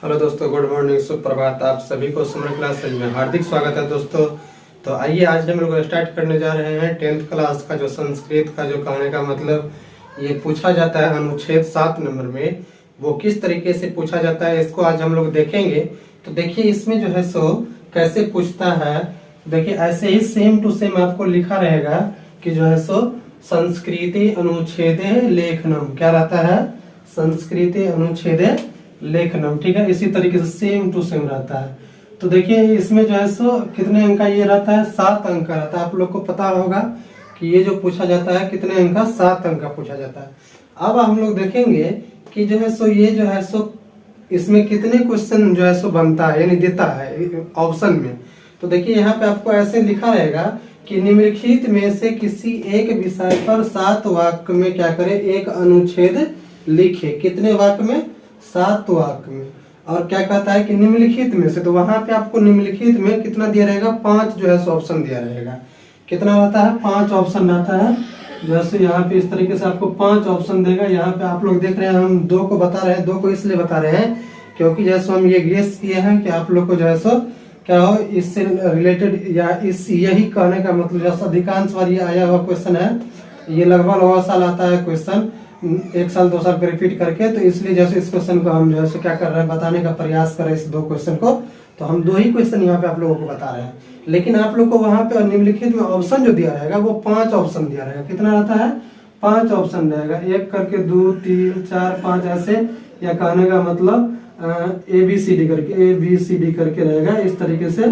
Hello दोस्तों, good morning, सुप्रभात। आप सभी को समर क्लास में हार्दिक स्वागत है दोस्तों। तो आइए आज हम लोग स्टार्ट करने जा रहे हैं 10th क्लास का जो संस्कृत का जो कहने का मतलब ये पूछा जाता है अनुच्छेद 7 नंबर में, वो किस तरीके से पूछा जाता है इसको आज हम लोग देखेंगे। तो देखिए इसमें जो है सो कैसे पूछता है। देखिए ऐसे ही सेम टू सेम आपको लिखा रहेगा कि जो है सो संस्कृति अनुच्छेदे लेखनम क्या रहता है, संस्कृति अनुच्छेदे लेखनम। ठीक है, इसी तरीके से सेम टू सेम रहता है। तो देखिए इसमें जो है सो कितने अंक का ये रहता है, 7 अंक का रहता है। आप लोग को पता होगा कि ये जो पूछा जाता है कितने अंक का, 7 अंक का पूछा जाता है। अब हम लोग देखेंगे कि जो है सो ये जो है सो इसमें कितने क्वेश्चन जो है सो बनता है यानी देता है ऑप्शन में। तो देखिए यहाँ पे आपको ऐसे लिखा रहेगा कि निम्नलिखित में से किसी एक विषय पर 7 वाक्य में क्या करे, एक अनुच्छेद लिखे। कितने वाक्य में, 7 वाक्य में। और क्या कहता है कि निम्नलिखित में से, तो वहां पे आपको निम्नलिखित में कितना दिया रहेगा, 5 जो है सो ऑप्शन दिया रहेगा। कितना रहता है, 5 ऑप्शन रहता है। जैसे यहाँ पे इस तरीके से आपको 5 ऑप्शन देगा। यहाँ पे आप लोग देख रहे हैं हम 2 को बता रहे हैं। 2 को इसलिए बता रहे हैं क्योंकि जैसे हम ये गेस किए हैं कि आप लोग को जो है सो क्या हो, इससे रिलेटेड या इस यही कहने का मतलब जैसा अधिकांश बार ये आया हुआ क्वेश्चन है, ये लगभग साल आता है क्वेश्चन, 1 साल 2 साल पे रिपीट करके। तो इसलिए जैसे इस क्वेश्चन को हम जो है क्या कर रहे हैं, बताने का प्रयास कर रहे हैं इस 2 क्वेश्चन को। तो हम 2 ही क्वेश्चन यहाँ पे आप लोगों को बता रहे हैं, लेकिन आप लोग को वहां पे निम्नलिखित में ऑप्शन जो दिया रहेगा वो 5 ऑप्शन दिया रहेगा। कितना रहता है, 5 ऑप्शन रहेगा। 1 करके 2 3 4 5 ऐसे, या कहने का मतलब ABCD करके रहेगा। इस तरीके से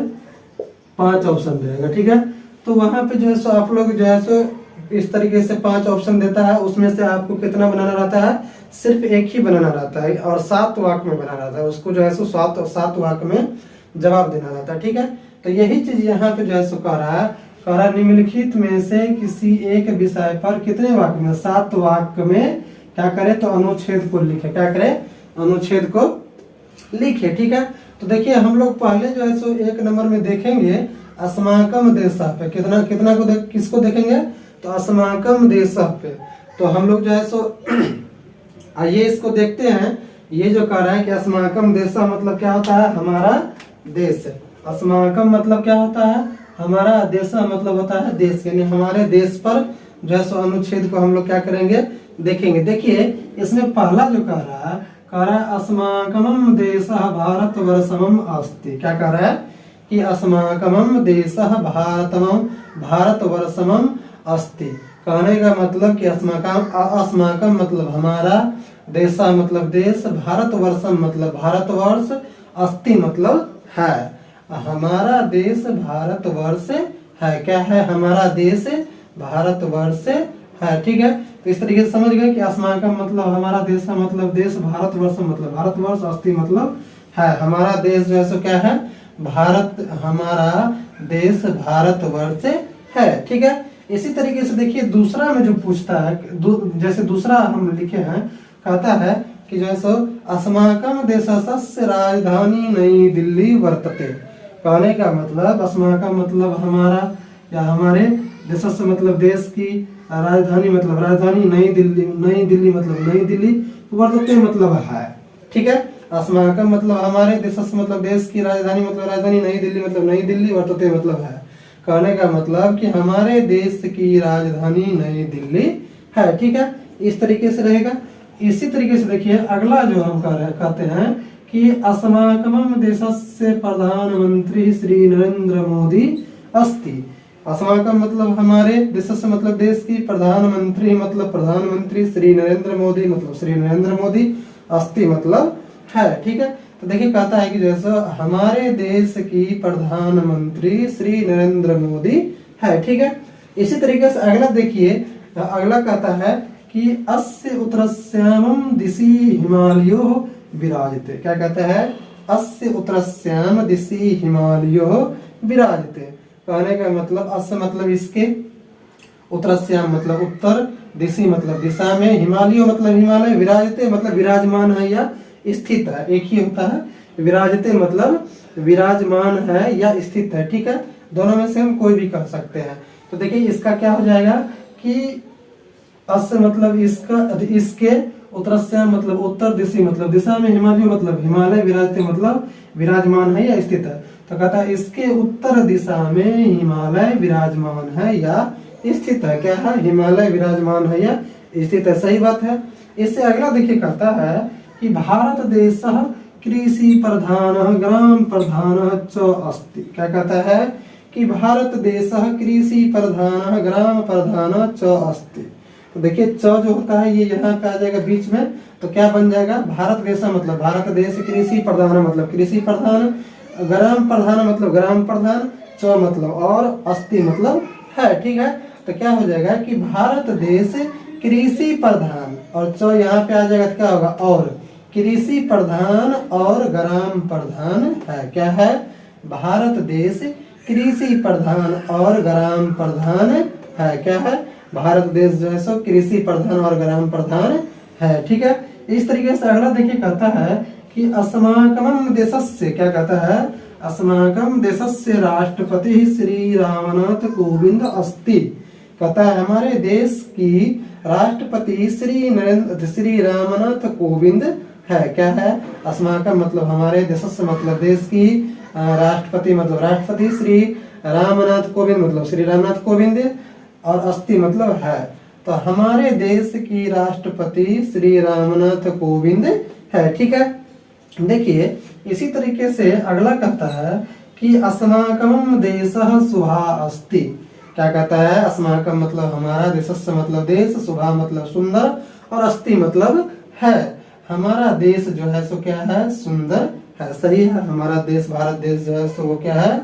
5 ऑप्शन रहेगा। ठीक है, तो वहां पे जो है सो आप लोग जो है सो इस तरीके से 5 ऑप्शन देता है। उसमें से आपको कितना बनाना रहता है, सिर्फ एक ही बनाना रहता है और 7 वाक्य में बनाना रहता है। उसको जो है सो 7 वाक्य में जवाब देना रहता है। ठीक है, तो यही चीज यहाँ पे जो है सो कह रहा है निम्नलिखित में से किसी एक विषय पर कितने वाक्य में, 7 वाक्य में क्या करे, तो अनुच्छेद को लिखे। क्या करे, अनुच्छेद को लिखे। ठीक है, तो देखिए हम लोग पहले जो है सो 1 नंबर में देखेंगे अस्माकम देशः पे। कितना को किसको देखेंगे, तो अस्माकम देशः पे। तो हम लोग जो है सो आइए इसको देखते हैं। ये जो कह रहा है कि अस्माकम देशः मतलब क्या होता है, हमारा देश। अस्माकम मतलब क्या होता है, हमारा। देशः मतलब होता है देश, यानी हमारे देश पर जो है सो अनुच्छेद को हम लोग क्या करेंगे, देखेंगे। देखिए इसमें पहला जो कह रहा है अस्माकमं देशः भारतवर्षमं अस्ति। क्या कह रहा है कि अस्माकमं देशः भारतवर्षमं अस्ति। कहने का मतलब कि अस्माकम मतलब हमारा, देशा मतलब देश, भारतवर्षम मतलब भारतवर्ष, अस्ति मतलब है। हमारा देश भारतवर्ष है। क्या है, हमारा देश भारतवर्ष है। ठीक है, तो इस तरीके से समझ गए कि अस्माकम मतलब हमारा देश का मतलब देश, भारतवर्ष मतलब भारतवर्ष, अस्ति मतलब है। हमारा देश जो है सो क्या है, भारत। हमारा देश भारतवर्ष है। ठीक है, इसी तरीके से देखिए दूसरा में जो पूछता है, जैसे दूसरा हम लिखे हैं, कहता है कि जो है सो अस्माकम देशस्य राजधानी नई दिल्ली वर्तते। कहने का मतलब अस्माकम मतलब हमारा या हमारे, देशस्य मतलब देश की, राजधानी मतलब राजधानी, नई दिल्ली मतलब नई दिल्ली, वर्तते मतलब है। ठीक है, अस्माकम मतलब हमारे, देशस्य मतलब देश की, राजधानी मतलब राजधानी, नई दिल्ली मतलब नई दिल्ली, वर्तते मतलब है। कहने का मतलब कि हमारे देश की राजधानी नई दिल्ली है। ठीक है, इस तरीके से रहेगा। इसी तरीके से देखिए अगला जो हम कहते हैं कि अस्माकम देशस्य प्रधानमंत्री श्री नरेंद्र मोदी अस्ति। अस्माकम मतलब हमारे, देशस्य मतलब देश की, प्रधानमंत्री मतलब प्रधानमंत्री, श्री नरेंद्र मोदी मतलब श्री नरेंद्र मोदी, अस्ति मतलब है। ठीक है, तो देखिए कहता है कि जैसे हमारे देश की प्रधानमंत्री श्री नरेंद्र मोदी है। ठीक है, इसी तरीके से अगला देखिए, अगला कहता है कि अस्य उत्तरस्याम दिशि हिमालयो विराजते। क्या कहता है, अस्य उत्तरस्याम दिशि हिमालयो विराजते। कहने का मतलब अस्य मतलब इसके, उत्तरस्याम मतलब उत्तर, दिशि मतलब दिशा में, हिमालयो मतलब हिमालय, विराजते मतलब विराजमान है या स्थित है, एक ही होता है। विराजते मतलब विराजमान है या स्थित है। ठीक है, दोनों में से हम कोई भी कह सकते हैं। तो देखिए इसका क्या हो जाएगा कि अस्य मतलब इसका, इसके, उत्तरस्या मतलब उत्तर दिशा, मतलब दिशा में हिमालय मतलब हिमालय विराजते मतलब विराजमान है या स्थित है। तो कहता है इसके उत्तर दिशा में हिमालय विराजमान है या स्थित है। क्या है? हिमालय विराजमान है या स्थित है। सही बात है। इससे अगला देखिए कहता है कि भारत देश कृषि प्रधान ग्राम प्रधान च अस्ति। क्या कहता है कि भारत देश कृषि प्रधान ग्राम प्रधान च अस्ति। तो देखिए च जो होता है ये यहाँ पे आ जाएगा बीच में, तो क्या बन जाएगा? भारत देश मतलब भारत देश, कृषि प्रधान मतलब कृषि प्रधान, ग्राम प्रधान मतलब ग्राम प्रधान, च मतलब और, अस्ति मतलब है। ठीक है, तो क्या हो जाएगा कि भारत देश कृषि प्रधान और च यहाँ पे आ जाएगा तो क्या होगा? और कृषि प्रधान और ग्राम प्रधान है। क्या है? भारत देश कृषि प्रधान और ग्राम प्रधान है। क्या है? भारत देश जो है सो कृषि प्रधान और ग्राम प्रधान है। ठीक है, इस तरीके से अगला देखिए कहता है कि अस्माकं देशस्य, क्या कहता है? अस्माकं देशस्य राष्ट्रपति श्री रामनाथ कोविंद अस्ति। कहता है हमारे देश की राष्ट्रपति श्री रामनाथ कोविंद है। क्या है? अस्माकं मतलब हमारे, देशस्य मतलब देश की, राष्ट्रपति मतलब राष्ट्रपति, श्री रामनाथ कोविंद मतलब श्री रामनाथ कोविंद, और अस्ति मतलब है। तो हमारे देश की राष्ट्रपति श्री रामनाथ कोविंद है। ठीक है, देखिए इसी तरीके से अगला कहता है कि अस्माकं देशः शुभा अस्ति। क्या कहता है? अस्माकं मतलब हमारा, देशस्य मतलब देश, शुभा मतलब सुंदर, और अस्ति मतलब है। हमारा देश जो है सो क्या है? सुंदर है। सही है, हमारा देश भारत देश जो है सो वो क्या है?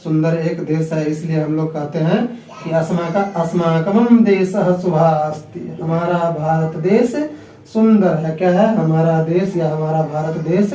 सुंदर एक देश है। इसलिए हम लोग कहते हैं कि अस्माकं देशः शुभा अस्ति। हमारा भारत देश सुंदर है। क्या है? हमारा देश या हमारा भारत देश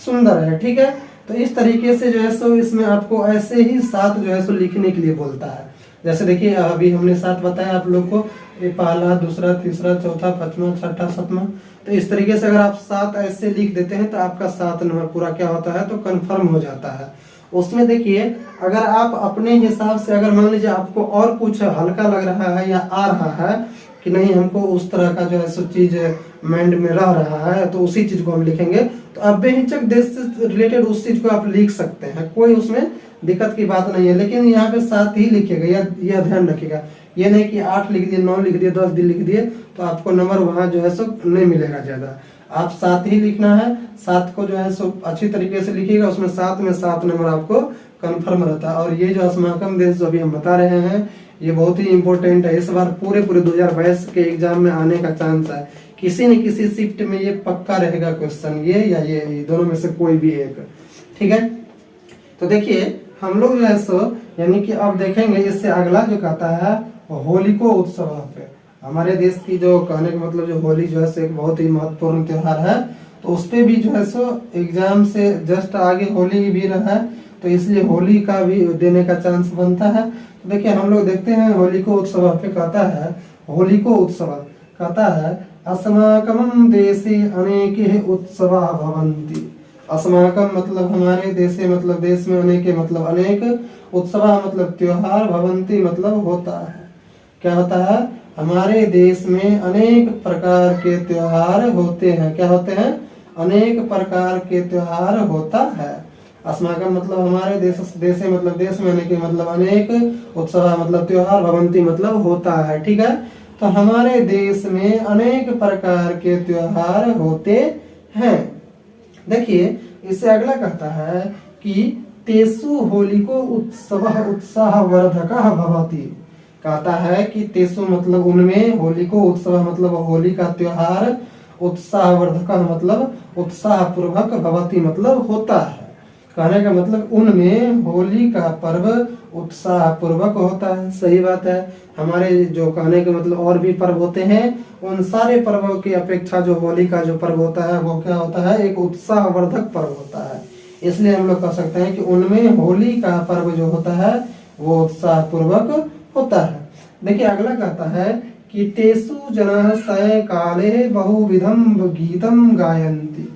सुंदर है। ठीक है, तो इस तरीके से जो है सो इसमें आपको ऐसे ही 7 जो है सो लिखने के लिए बोलता है। जैसे देखिए अभी हमने 7 बताया आप लोग को, पहला, दूसरा, तीसरा, चौथा, पांचवा, छठा, सातवां। तो इस तरीके से अगर आप 7 ऐसे लिख देते हैं तो आपका 7 नंबर पूरा क्या होता है? तो कंफर्म हो जाता है। उसमें देखिए अगर आप अपने हिसाब से, अगर मान लीजिए आपको और कुछ हल्का लग रहा है या आ रहा है कि नहीं हमको उस तरह का जो है सो चीज माइंड में रह रहा है, तो उसी चीज को हम लिखेंगे। तो अब बेहिचक देश से रिलेटेड उस चीज को आप लिख सकते हैं, कोई उसमें दिक्कत की बात नहीं है। लेकिन यहाँ पे 7 ही लिखिएगा, यह ध्यान रखिएगा। ये नहीं कि 8 लिख दिए, 9 लिख दिए, 10 दिन लिख दिए तो आपको नंबर वहाँ जो है सो नहीं मिलेगा ज्यादा। आप 7 ही लिखना है। 7 को जो है सो अच्छी तरीके से लिखिएगा, उसमें 7 में 7 नंबर आपको कंफर्म रहता है। और ये जो अस्माकं देश जो अभी हम बता रहे हैं ये बहुत ही इंपॉर्टेंट है। इस बार पूरे 2022 के एग्जाम में आने का चांस है। किसी न किसी शिफ्ट में ये पक्का रहेगा क्वेश्चन, ये या ये दोनों में से कोई भी एक। ठीक है, तो देखिए हम लोग जो है सो यानी कि अब देखेंगे इससे अगला जो कहता है होलिको उत्सव पे। हमारे देश की जो कहने का मतलब जो होली जो है सो एक बहुत ही महत्वपूर्ण त्योहार है, तो उस पे भी जो है सो एग्जाम से जस्ट आगे होली भी रहा है, तो इसलिए होली का भी देने का चांस बनता है। तो देखिए हम लोग देखते हैं होलिको उत्सव पे कहता है, होलिको उत्सव कहता है अस्माकं देशे अनेके उत्सवा भवन्ति। अस्माकं मतलब हमारे देशे मतलब देश में, अनेके मतलब अनेक, उत्सवा मतलब त्योहार, भवन्ति मतलब होता है। क्या होता है? हमारे देश में अनेक प्रकार के त्योहार होते हैं। क्या होते हैं? अनेक प्रकार के त्योहार होता है। अस्माकं मतलब हमारे देशे मतलब देश में, अनेक मतलब अनेक, उत्सव मतलब त्योहार, भवन्ति मतलब होता है। ठीक है, तो हमारे देश में अनेक प्रकार के त्योहार होते हैं। देखिए इससे अगला कहता है कि तेसु होलिको उत्सवः उत्साहवर्धकः भवति। कहता है कि तेसु मतलब उनमें, होलिको उत्सव मतलब होली का त्योहार, उत्साहवर्धकः मतलब उत्साह पूर्वक, भवति मतलब होता है। कहने का मतलब उनमें होली का पर्व उत्साह पूर्वक होता है। सही बात है। हमारे जो कहने के मतलब और भी पर्व होते हैं, उन सारे पर्वों की अपेक्षा जो होली का जो पर्व होता है वो क्या होता है? एक उत्साहवर्धक पर्व होता है। इसलिए हम लोग कह सकते हैं कि उनमें होली का पर्व जो होता है वो उत्साह पूर्वक होता है। देखिए अगला कहता है कि तेसु जनाः सायंकाले बहुविधं गीतं गायन्ति।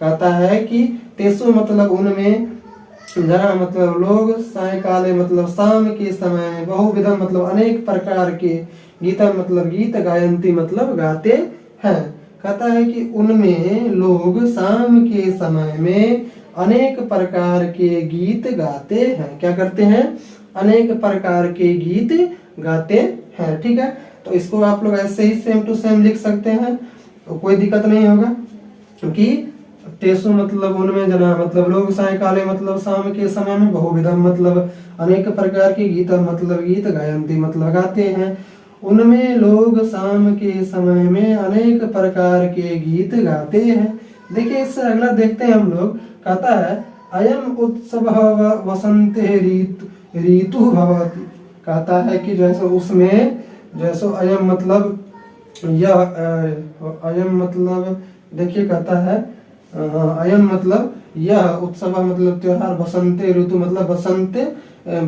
कहता है कि तेसु मतलब उनमें, जना मतलब लोग, सायंकाले मतलब शाम के समय, बहुविधम मतलब अनेक प्रकार के, गीतम मतलब गीत, गायंती मतलब गाते हैं। कहता है कि उनमें लोग शाम के समय में अनेक प्रकार के गीत गाते हैं। क्या करते हैं? अनेक प्रकार के गीत गाते हैं। ठीक है, तो इसको आप लोग ऐसे ही सेम टू सेम लिख सकते हैं, तो कोई दिक्कत नहीं होगा। क्योंकि तेसु मतलब उनमें जना मतलब लोग सायकाले मतलब शाम के समय में बहुविधम मतलब अनेक प्रकार के गीत मतलब गीत गायंती मतलब गाते हैं। उनमें लोग शाम के समय में अनेक प्रकार के गीत गाते हैं। देखिए इससे अगला देखते हैं हम लोग। कहता है अयम उत्सव वसंत ऋतु भवति। कहता है कि जैसे उसमें जैसे अयम मतलब यह अयम मतलब देखिए कहता है अयम मतलब यह उत्सव मतलब त्योहार बसंते ऋतु मतलब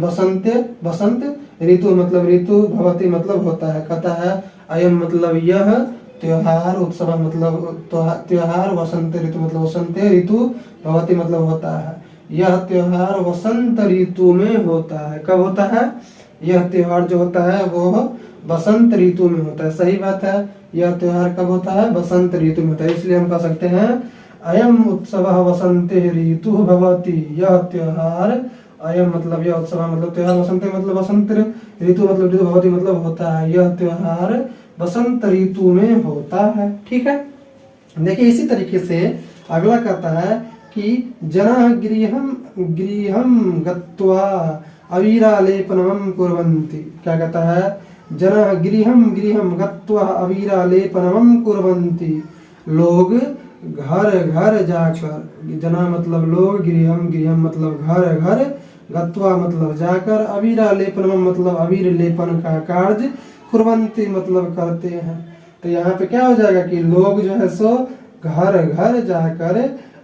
बसंत ऋतु मतलब ऋतु भवती मतलब होता है। कहता है अयम मतलब यह त्योहार उत्सव मतलब त्योहार वसंत ऋतु मतलब वसंत ऋतु भवती मतलब होता है। यह त्योहार वसंत ऋतु में होता है। कब होता है? यह त्योहार जो होता है वो बसंत ऋतु में होता है। सही बात है, यह त्योहार कब होता है? बसंत ऋतु में होता है। इसलिए हम कह सकते हैं अयम उत्सव वसंत ऋतु भवति। यह त्योहार अयम मतलब यह उत्सव मतलब त्योहार वसंत मतलब वसंत ऋतु मतलब ऋतु भवति मतलब होता है। यह त्योहार बसंत ऋतु में होता है। ठीक है, देखिए इसी तरीके से अगला कहता है कि जना गृहम गत्वा अवीरालेपनम कुर्वन्ति। क्या कहता है? जना गृहम गत्वा अवीरालेपनम कुर्वन्ति। लोग घर घर जाकर, जना मतलब लोग, गृहम मतलब घर घर, गत्वा मतलब जाकर, अवीरालेपनम मतलब अवीर लेपन का कार्य, कुर्वन्ति मतलब करते हैं। तो यहाँ पे क्या हो जाएगा कि लोग जो है सो घर घर जाकर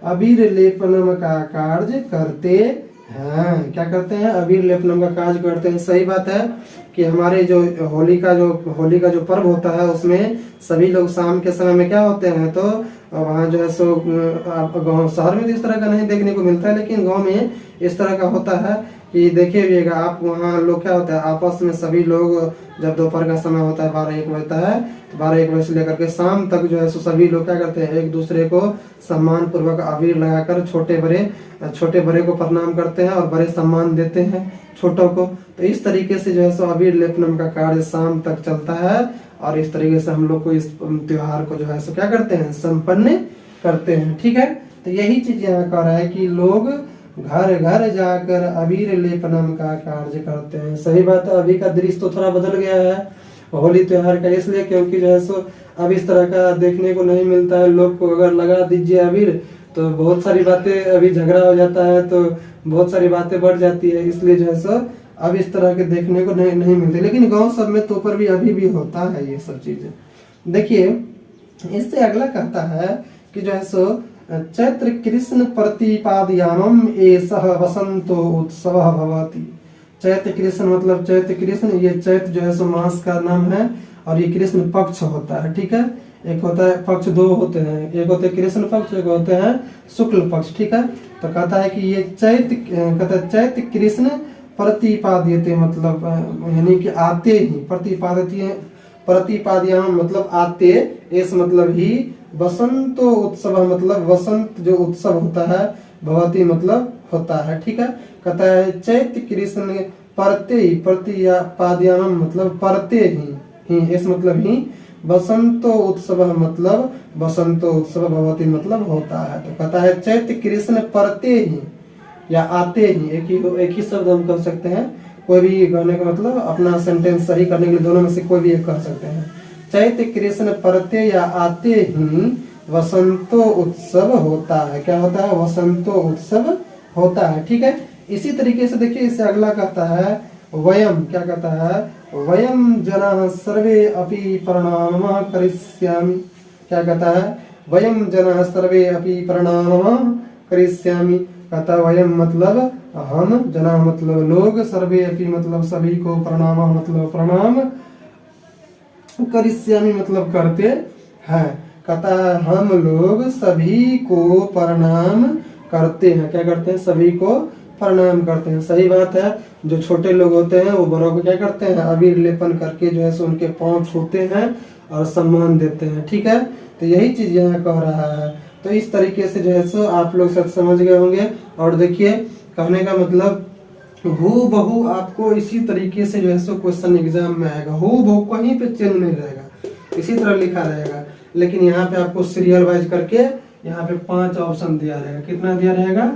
अबीर लेपनम का कार्य करते हैं। क्या करते हैं? अबीर लेपनम का कार्य करते हैं। सही बात है कि हमारे जो होली का जो पर्व होता है उसमें सभी लोग शाम के समय में क्या होते हैं, तो वहाँ जो है सो गाँव शहर में तो इस तरह का नहीं देखने को मिलता है, लेकिन गांव में इस तरह का होता है कि देखिएगा आप, वहाँ लोग क्या होता है आपस में सभी लोग जब दोपहर का समय होता है 12-1 बजता है, तो 12-1 बजे से लेकर के शाम तक जो है सो सभी लोग क्या करते हैं, एक दूसरे को सम्मान पूर्वक अबीर लगाकर छोटे बड़े को प्रणाम करते हैं और बड़े सम्मान देते हैं छोटों को। तो इस तरीके से जो है सो अबीर लेपनम का कार्य शाम तक चलता है और इस तरीके से हम लोग को इस त्योहार को जो है सो क्या करते हैं, संपन्न करते हैं। ठीक है, तो यही चीज यहाँ कह रहा है कि लोग घर घर जाकर अबीर लेपनम का कार्य करते हैं। सही बात है, अभी का दृश्य तो थोड़ा बदल गया है होली त्योहार का, इसलिए क्योंकि जो है सो अब इस तरह का देखने को नहीं मिलता है। लोग को अगर लगा दीजिए अबीर तो बहुत सारी बातें, अभी झगड़ा हो जाता है तो बहुत सारी बातें बढ़ जाती है, इसलिए जो है सो अब इस तरह के देखने को नहीं मिलते। लेकिन गांव सब में तो पर भी अभी भी होता है ये सब चीजें। देखिए इससे अगला कहता है कि जो है सो चैत्र कृष्ण प्रतिपादयामम एषः वसंतो उत्सव भवति। चैत्र कृष्ण मतलब चैत्र कृष्ण, ये चैत्र जो है सो मास का नाम है और ये कृष्ण पक्ष होता है। ठीक है, एक होता है पक्ष, दो होते हैं, एक होते हैं कृष्ण पक्ष, एक होते हैं शुक्ल पक्ष। ठीक है, तो कहता है कि ये चैत्र कृष्ण प्रतिपाद्यते मतलब यानी कि आते ही, प्रतिपाद्याम मतलब आते, इस मतलब ही, बसंतो उत्सव मतलब वसंत जो उत्सव होता है, भवती मतलब होता है। ठीक है, कहता है चैत्र कृष्ण परते ही, प्रतिपाद्याम मतलब परते ही, इस मतलब ही, बसंतो उत्सव मतलब बसंतो उत्सव भवती मतलब होता है। तो कहता है चैत्र कृष्ण परते ही या आते ही, एक ही शब्द हम कह सकते हैं, कोई भी कहने का मतलब अपना सेंटेंस सही करने के लिए दोनों में से कोई भी एक कह सकते हैं। चैत्र कृष्ण परते या आते ही वसंतो उत्सव होता है। क्या होता है? वसंतो उत्सव होता है। ठीक है, इसी तरीके से देखिए इससे अगला कहता है वयम। क्या कहता है? वयम जना सर्वे अपि प्रणामः करिष्यामि। क्या कहता है? वयम जना सर्वे अपि प्रणामः करिष्यामि। कहता है वयम मतलब हम, जना मतलब लोग, सर्वे अपि मतलब सभी को, प्रणामः मतलब प्रणाम, करिष्यामि मतलब करते हैं। कहता है हम लोग सभी को प्रणाम करते हैं। क्या करते हैं? सभी को प्रणाम करते हैं। सही बात है, जो छोटे लोग होते हैं वो बड़ों को क्या करते हैं, अबीर लेपन करके जो है सो उनके पांव छूते हैं और सम्मान देते हैं। ठीक है, तो यही चीज यहाँ कह रहा है। तो इस तरीके से जो है सो आप लोग सब समझ गए होंगे। और देखिए कहने का मतलब हूबहू आपको इसी तरीके से जो है सो क्वेश्चन एग्जाम में आएगा, हूबहू कहीं पे चेंज नहीं रहेगा, इसी तरह लिखा रहेगा। लेकिन यहाँ पे आपको सीरियल वाइज करके यहाँ पे 5 ऑप्शन दिया रहेगा। कितना दिया रहेगा?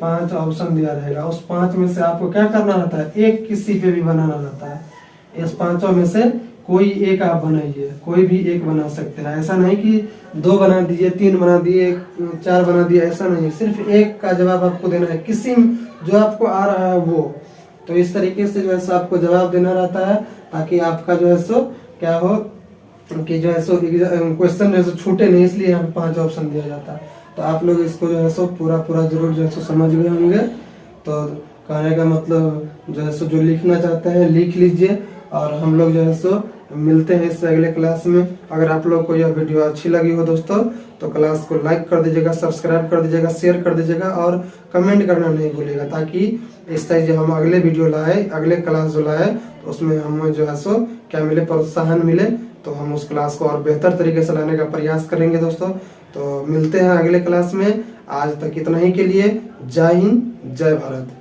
5 ऑप्शन दिया रहेगा। उस 5 में से आपको क्या करना रहता है? एक किसी पे भी बनाना रहता है। इस 5 में से कोई एक आप बनाइए, कोई भी एक बना सकते हैं। ऐसा नहीं कि 2 बना दिए, 3 बना दिए, 4 बना दिए, ऐसा नहीं। सिर्फ एक का जवाब आपको देना है, किसी जो आपको आ रहा है वो। तो इस तरीके से जो है सो आपको जवाब देना रहता है, ताकि आपका जो है सो क्या हो कि जो है सो क्वेश्चन जो है सो छूटे नहीं, इसलिए यहाँ पे 5 ऑप्शन दिया जाता है। तो आप लोग इसको जो है सो पूरा जरूर जो है सो समझ गए होंगे। तो कहने का मतलब जो है सो जो लिखना चाहते हैं लिख लीजिए, और हम लोग जो है सो मिलते हैं इस अगले क्लास में। अगर आप लोग को यह वीडियो अच्छी लगी हो दोस्तों, तो क्लास को लाइक कर दीजिएगा, सब्सक्राइब कर दीजिएगा, शेयर कर दीजिएगा, और कमेंट करना नहीं भूलिएगा, ताकि इस तरह जो हम अगले वीडियो लाए, अगले क्लास जो लाए, तो उसमें हमें जो है सो क्या मिले, प्रोत्साहन मिले। तो हम उस क्लास को और बेहतर तरीके से लाने का प्रयास करेंगे दोस्तों। तो मिलते हैं अगले क्लास में। आज तक इतना ही के लिए। जय हिंद, जय भारत।